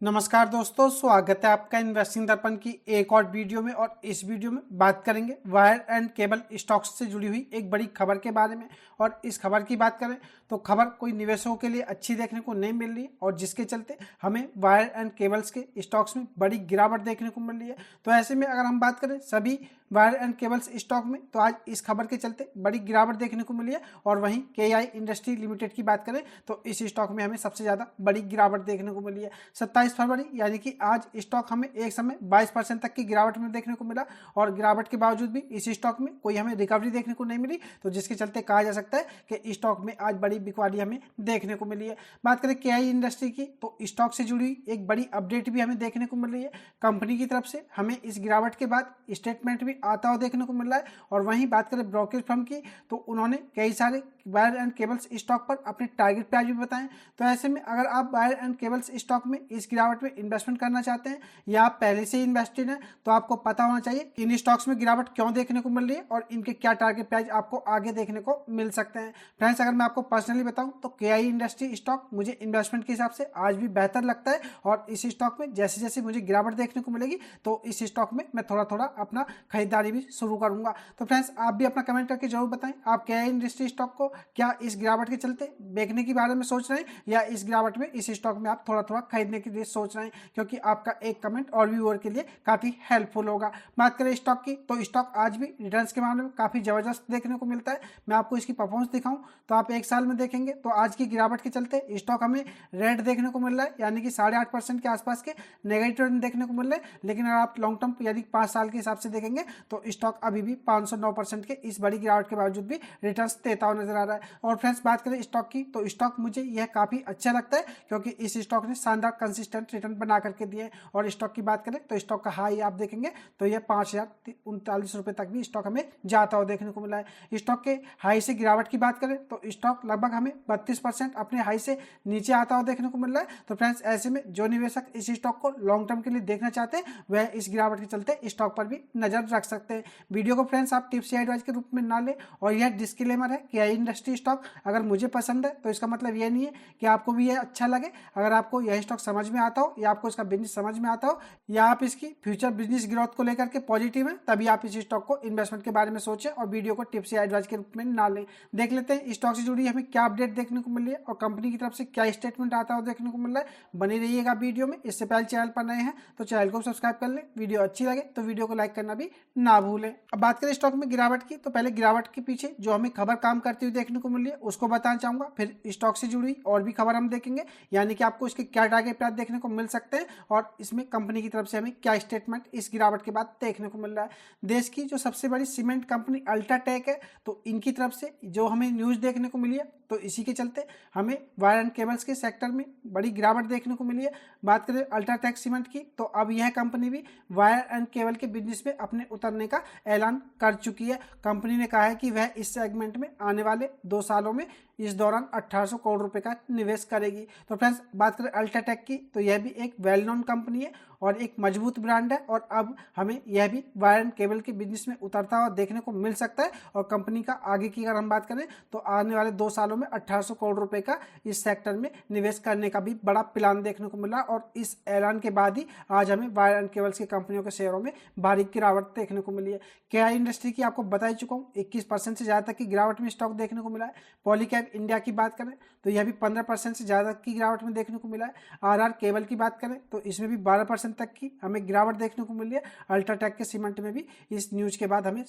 नमस्कार दोस्तों, स्वागत है आपका इन्वेस्टिंग दर्पण की एक और वीडियो में। और इस वीडियो में बात करेंगे वायर एंड केबल स्टॉक्स से जुड़ी हुई एक बड़ी खबर के बारे में। और इस खबर की बात करें तो खबर कोई निवेशकों के लिए अच्छी देखने को नहीं मिल रही है, और जिसके चलते हमें वायर एंड केबल्स के स्टॉक्स में बड़ी गिरावट देखने को मिल रही है। तो ऐसे में अगर हम बात करें सभी वायर एंड केबल्स स्टॉक में, तो आज इस खबर के चलते बड़ी गिरावट देखने को मिली है। और वहीं KI इंडस्ट्री लिमिटेड की बात करें तो इस स्टॉक में हमें सबसे ज़्यादा बड़ी गिरावट देखने को मिली है। 27 फरवरी यानी कि आज स्टॉक हमें एक समय 22% तक की गिरावट में देखने को मिला, और गिरावट के बावजूद भी इस स्टॉक में कोई हमें रिकवरी देखने को नहीं मिली। तो जिसके चलते कहा जा सकता है कि स्टॉक में आज बड़ी बिकवाली हमें देखने को मिली है। बात करें KI इंडस्ट्री की, तो स्टॉक से जुड़ी एक बड़ी अपडेट भी हमें देखने को मिल रही है। कंपनी की तरफ से हमें इस गिरावट के बाद स्टेटमेंट भी आता हुआ देखने को मिल रहा है। और वहीं बात करें ब्रोकरेज फर्म की, तो उन्होंने कई सारे वायर एंड केबल्स स्टॉक पर अपने टारगेट प्राइस भी बताएं। तो ऐसे में अगर आप वायर एंड केबल्स स्टॉक में इस गिरावट में इन्वेस्टमेंट करना चाहते हैं, या आप पहले से ही इन्वेस्टेड हैं, तो आपको पता होना चाहिए इन स्टॉक्स में गिरावट क्यों देखने को मिल रही है और इनके क्या टारगेट प्राइस आपको आगे देखने को मिल सकते हैं। फ्रेंड्स, अगर मैं आपको पर्सनली बताऊं तो KI इंडस्ट्री स्टॉक मुझे इन्वेस्टमेंट के हिसाब से आज भी बेहतर लगता है। और इस स्टॉक में जैसे जैसे मुझे गिरावट देखने को मिलेगी, तो इस स्टॉक में मैं थोड़ा थोड़ा अपना खरीदारी भी शुरू करूंगा। तो फ्रेंड्स, आप भी अपना कमेंट करके जरूर बताएं, आप KI इंडस्ट्री स्टॉक को क्या इस गिरावट के चलते बेचने के बारे में सोच रहे हैं, या इस गिरावट में इस स्टॉक में आप थोड़ा थोड़ा खरीदने के लिए सोच रहे हैं, क्योंकि आपका एक कमेंट और व्यूअर के लिए काफी हेल्पफुल होगा। बात करें स्टॉक की, तो स्टॉक आज भी रिटर्न्स के मामले में काफी जबरदस्त देखने को मिलता है। मैं आपको इसकी परफॉर्मेंस दिखाऊं तो आप एक साल में देखेंगे तो आज की गिरावट के चलते स्टॉक हमें रेड देखने को मिल रहा है, यानी कि 8.5% के आसपास के नेगेटिव रिटर्न देखने को मिल रहे हैं। लेकिन अगर आप लॉन्ग टर्म यानी 5 साल के हिसाब से देखेंगे तो स्टॉक अभी भी 509% के इस बड़ी गिरावट के बावजूद भी रिटर्न्स देता हुआ नजर आ रहा है। और फ्रेंड्स, बात करें स्टॉक की, तो स्टॉक मुझे यह काफी अच्छा लगता है, क्योंकि इस स्टॉक ने शानदार कंसिस्टेंट रिटर्न बना करके दिए। और स्टॉक की बात करें तो स्टॉक का हाई आप देखेंगे तो यह 5,039 रुपए तक भी स्टॉक हमें जाता हुआ देखने को मिला है। स्टॉक के हाई से गिरावट की बात करें तो स्टॉक लगभग हमें 32% अपने हाई से नीचे आता हुआ देखने को मिल रहा है। तो फ्रेंड्स, ऐसे में जो निवेशक इस स्टॉक को लॉन्ग टर्म के लिए देखना चाहते हैं, वह इस गिरावट के चलते स्टॉक पर भी नजर रख सकते हैं। वीडियो को फ्रेंड्स आप टिप्स या एडवाइस के रूप में ना ले। और यह डिस्क्लेमर है कि KI इंडस्ट्री स्टॉक अगर मुझे पसंद है तो इसका मतलब यह नहीं है कि आपको भी यह अच्छा लगे। अगर आपको यह स्टॉक समझ में आता हो, या आपको इसका बिजनेस समझ में आता हो, या आप इसकी फ्यूचर बिजनेस ग्रोथ को लेकर के पॉजिटिव है, तभी आप इस स्टॉक को इन्वेस्टमेंट के बारे में सोचें और वीडियो को टिप्स या एडवाइस के रूप में ना लें। देख लेते हैं स्टॉक से जुड़ी हमें क्या अपडेट देखने को मिल रही है और कंपनी की तरफ से क्या स्टेटमेंट आता हुआ देखने को मिल रहा है। बने रहिएगा वीडियो में। इससे पहले चैनल पर नए हैं तो चैनल को सब्सक्राइब कर लें। वीडियो अच्छी लगे तो वीडियो को लाइक करना भी ना भूलें। अब बात करें स्टॉक में गिरावट की, तो पहले गिरावट के पीछे जो हमें खबर काम करती हुई देखने को मिल रही है उसको बताना चाहूंगा। फिर स्टॉक से जुड़ी और भी खबर हम देखेंगे, यानी कि आपको इसके क्या टारगेट प्राइस देखने को मिल सकते हैं, और इसमें कंपनी की तरफ से हमें क्या स्टेटमेंट इस गिरावट के बाद देखने को मिल रहा है। देश की जो सबसे बड़ी सीमेंट कंपनी अल्ट्राटेक है, तो इनकी तरफ से जो हमें न्यूज देखने को मिली है, तो इसी के चलते हमें वायर एंड केबल्स के सेक्टर में बड़ी गिरावट देखने को मिली है। बात करें अल्ट्राटेक सीमेंट की, तो अब यह कंपनी भी वायर एंड केबल के बिजनेस में अपने उतरने का ऐलान कर चुकी है। कंपनी ने कहा है कि वह इस सेगमेंट में आने वाले 2 सालों में इस दौरान 1800 करोड़ रुपए का निवेश करेगी। तो फ्रेंड्स, बात करें अल्ट्राटेक की, तो यह भी एक वेल नोन कंपनी है और एक मजबूत ब्रांड है, और अब हमें यह भी वायर एंड केबल के बिजनेस में उतरता हुआ देखने को मिल सकता है। और कंपनी का आगे की अगर हम बात करें तो आने वाले 2 सालों में 1800 करोड़ रुपए का इस सेक्टर में निवेश करने का भी बड़ा प्लान देखने को मिला। और इस ऐलान के बाद ही आज हमें वायर एंड केबल्स की कंपनियों के शेयरों में भारी गिरावट देखने को मिली है। KI इंडस्ट्री की आपको बता ही चुका हूँ, 21% से ज्यादा तक की गिरावट में स्टॉक देखने को मिला है। पॉलीकैब इंडिया की बात करें तो यह भी 15% से ज्यादा की गिरावट में देखने को मिला है। RR केबल की बात करें तो इसमें भी 12% तक की हमें गिरावट देखने को मिली है। अल्ट्राटेक के सीमेंट में भी इस न्यूज के बाद हमें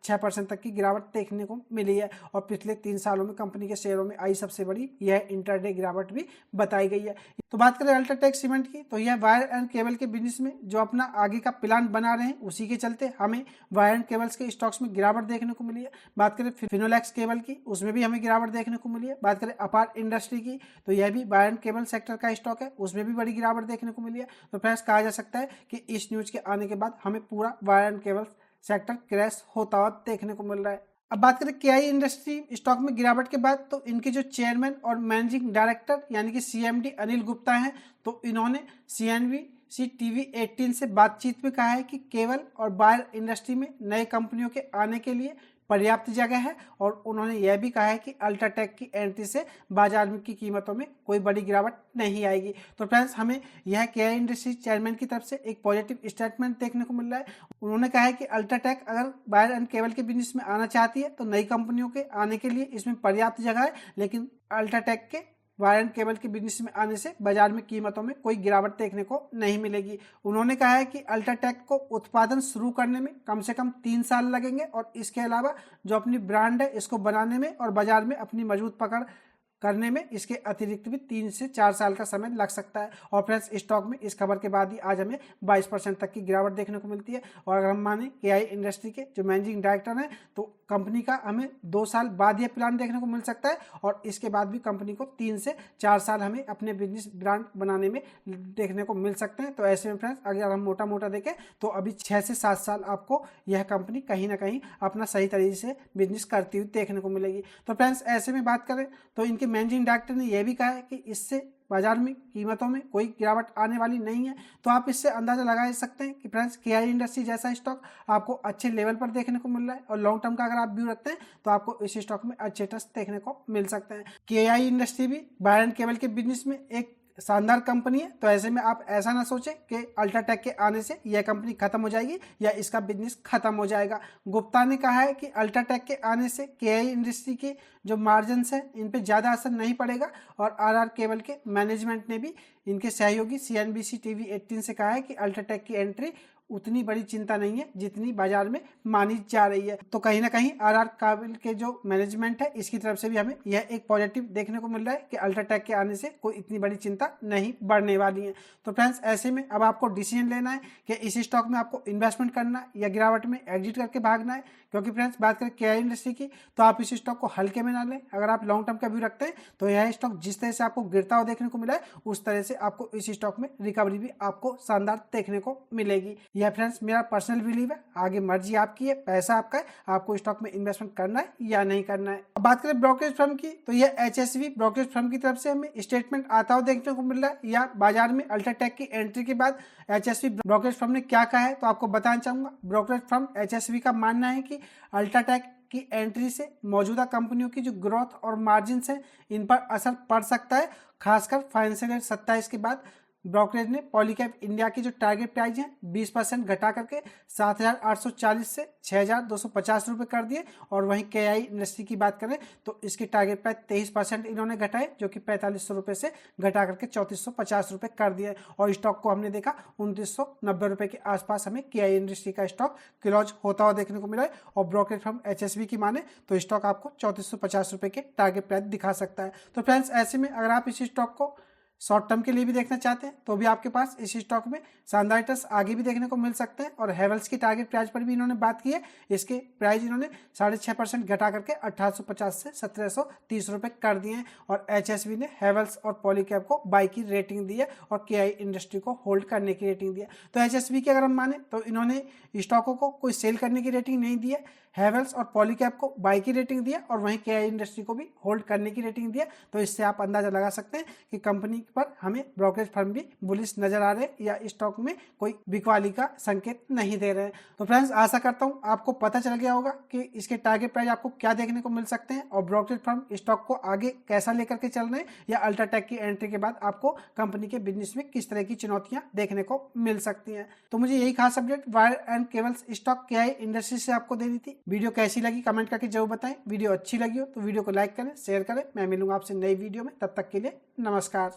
6% तक की गिरावट देखने को मिली है। और पिछले 3 सालों में कंपनी के शेयरों में आई सबसे बड़ी यह इंटरडे गिरावट भी बताई गई है। तो बात करें अल्ट्राटेक सीमेंट की, तो यह वायर एंड केबल के बिजनेस में जो अपना आगे का प्लान बना रहे हैं, उसी के चलते हमें वायर एंड केबल्स के स्टॉक्स में गिरावट देखने को मिली है। बात करें फिनोलेक्स केबल की, उसमें भी हमें गिरावट देखने को मिली है। बात करें अपार इंडस्ट्री की, तो यह भी वायर एंड केबल सेक्टर का स्टॉक है, उसमें भी बड़ी गिरावट देखने को मिली है। तो फ्रेंड्स, कहा जा सकता है कि इस न्यूज के आने के बाद हमें पूरा wire and cable sector crash होता हुआ देखने को मिल रहा है। अब बात करें KI इंडस्ट्री स्टॉक में गिरावट के बाद, तो इनके जो चेयरमैन और मैनेजिंग डायरेक्टर यानी कि CMD अनिल गुप्ता हैं, तो इन्होंने CNBC TV 18 से बातचीत में कहा है कि केबल और वायर इंडस्ट्री में नई कंपनियों के आने के लिए पर्याप्त जगह है और उन्होंने यह भी कहा है कि अल्ट्राटेक की एंट्री से बाजार में की कीमतों में कोई बड़ी गिरावट नहीं आएगी। तो फ्रेंड्स, हमें यह केआई इंडस्ट्रीज चेयरमैन की तरफ से एक पॉजिटिव स्टेटमेंट देखने को मिल रहा है। उन्होंने कहा है कि अल्ट्राटेक अगर वायर एंड केबल के बिजनेस में आना चाहती है तो नई कंपनियों के आने के लिए इसमें पर्याप्त जगह है, लेकिन अल्ट्राटेक के वायर एंड केबल के बिजनेस में आने से बाजार में कीमतों में कोई गिरावट देखने को नहीं मिलेगी। उन्होंने कहा है कि अल्ट्राटेक को उत्पादन शुरू करने में कम से कम 3 साल लगेंगे और इसके अलावा जो अपनी ब्रांड है इसको बनाने में और बाजार में अपनी मजबूत पकड़ करने में इसके अतिरिक्त भी 3 से 4 साल का समय लग सकता है। और फ्रेंड्स, स्टॉक में इस खबर के बाद ही आज हमें 22% तक की गिरावट देखने को मिलती है। और अगर हम माने केआई इंडस्ट्री के जो मैनेजिंग डायरेक्टर हैं तो कंपनी का हमें 2 साल बाद यह प्लान देखने को मिल सकता है और इसके बाद भी कंपनी को 3 से 4 साल हमें अपने बिजनेस ब्रांड बनाने में देखने को मिल सकते हैं। तो ऐसे में फ्रेंड्स, अगर हम मोटा मोटा देखें तो अभी 6 से 7 साल आपको यह कंपनी कहीं ना कहीं अपना सही तरीके से बिजनेस करती हुई देखने को मिलेगी। तो फ्रेंड्स, ऐसे में बात करें तो इनके मैनेजिंग डायरेक्टर ने यह भी कहा है कि इससे बाजार में कीमतों में कोई गिरावट आने वाली नहीं है। तो आप इससे अंदाजा लगा सकते हैं कि फ्रेंड्स, केआई इंडस्ट्री जैसा स्टॉक आपको अच्छे लेवल पर देखने को मिल रहा है और लॉन्ग टर्म का अगर आप व्यू रखते हैं तो आपको इस स्टॉक में अच्छे ट्रस्ट देखने को मिल सकते हैं। केआई इंडस्ट्री भी वायर एंड केबल के बिजनेस में एक शानदार कंपनी है। तो ऐसे में आप ऐसा ना सोचें कि अल्ट्राटेक के आने से यह कंपनी खत्म हो जाएगी या इसका बिजनेस खत्म हो जाएगा। गुप्ता ने कहा है कि अल्ट्राटेक के आने से केआई इंडस्ट्री के जो मार्जिन्स हैं इन पे ज़्यादा असर नहीं पड़ेगा। और आरआर केबल के मैनेजमेंट ने भी इनके सहयोगी सीएनबीसी टीवी 18 से कहा है कि अल्ट्राटेक की एंट्री उतनी बड़ी चिंता नहीं है जितनी बाजार में मानी जा रही है। तो कहीं ना कहीं आरआर केबल के जो मैनेजमेंट है इसकी तरफ से भी हमें यह एक पॉजिटिव देखने को मिल रहा है कि अल्ट्राटेक के आने से कोई इतनी बड़ी चिंता नहीं बढ़ने वाली है। तो फ्रेंड्स, ऐसे में अब आपको डिसीजन लेना है कि इस स्टॉक में आपको इन्वेस्टमेंट करना है या गिरावट में एग्जिट करके भागना है। क्योंकि फ्रेंड्स, बात करें केआई इंडस्ट्री की तो आप इस स्टॉक को हल्के में ना लें। अगर आप लॉन्ग टर्म का व्यू रखते हैं तो यह स्टॉक जिस तरह से आपको गिरता हुआ देखने को मिला है उस तरह से आपको इस स्टॉक में रिकवरी भी आपको शानदार देखने को मिलेगी। यह फ्रेंड्स मेरा पर्सनल बिलीव है, आगे मर्जी आपकी है, पैसा आपका है, आपको स्टॉक में इन्वेस्टमेंट करना है या नहीं करना है। अब बात करें ब्रोकरेज फर्म की तो यह एचएसवी ब्रोकरेज फर्म की तरफ से हमें स्टेटमेंट आता हुआ देखने को मिल रहा है या बाजार में अल्ट्राटेक की एंट्री के बाद एचएसवी ब्रोकरेज फर्म ने क्या कहा है तो आपको बताना चाहूंगा। ब्रोकरेज फर्म एचएसवी का मानना है कि अल्ट्राटेक की एंट्री से मौजूदा कंपनियों की जो ग्रोथ और मार्जिन्स हैं इन पर असर पड़ सकता है। खासकर फाइनेंशियल ईयर 27 के बाद ब्रोकरेज ने पॉलीकैब इंडिया की जो टारगेट प्राइस है 20% घटा करके 7,840 से 6,250 रुपये कर दिए। और वहीं केआई इंडस्ट्री की बात करें तो इसकी टारगेट प्राइस 23% इन्होंने घटाए जो कि 4,500 रुपये से घटा करके 3,450 रुपये कर दिए। और स्टॉक को हमने देखा 2,990 रुपये के आसपास हमें केआई इंडस्ट्री का स्टॉक क्लोज होता हुआ देखने को मिला है। और ब्रोकरेज फर्म एचएसवी की माने तो स्टॉक आपको 3,450 रुपये के टारगेट प्राइस दिखा सकता है। तो फ्रेंड्स, ऐसे में अगर आप इस स्टॉक को शॉर्ट टर्म के लिए भी देखना चाहते हैं तो भी आपके पास इस स्टॉक में शानदार ट्रस्ट आगे भी देखने को मिल सकते हैं। और हेवल्स की टारगेट प्राइस पर भी इन्होंने बात की है, इसके प्राइस इन्होंने 6.5% घटा करके 1850 से 1730 रुपये कर दिए हैं। और एचएसवी ने हेवल्स और पॉलीकैब को बाई की रेटिंग दी है और केआई इंडस्ट्री को होल्ड करने की रेटिंग दी है। तो एचएसवी की अगर हम माने तो इन्होंने स्टॉकों को कोई सेल करने की रेटिंग नहीं दी है, हेवल्स और पॉलीकैब को बाई की रेटिंग दी है और वहीं केआई इंडस्ट्री को भी होल्ड करने की रेटिंग दी है। तो इससे आप अंदाजा लगा सकते हैं कि कंपनी पर हमें ब्रोकरेज फर्म भी बुलिश नजर आ रहे हैं या स्टॉक में कोई बिकवाली का संकेत नहीं दे रहे हैं। तो फ्रेंड्स, आशा करता हूं आपको पता चल गया होगा कि इसके टारगेट प्राइस आपको क्या देखने को मिल सकते हैं और ब्रोकरेज फर्म स्टॉक को आगे कैसा लेकर के चल रहे हैं या अल्ट्राटेक की एंट्री के बाद आपको कंपनी के बिजनेस में किस तरह की चुनौतियां देखने को मिल सकती हैं। तो मुझे यही खास update wire and cables stock केआई इंडस्ट्री से आपको देनी थी। वीडियो कैसी लगी कमेंट करके जरूर बताएं। वीडियो अच्छी लगी हो तो वीडियो को लाइक करें, शेयर करें। मैं मिलूंगा आपसे नई वीडियो में, तब तक के लिए नमस्कार।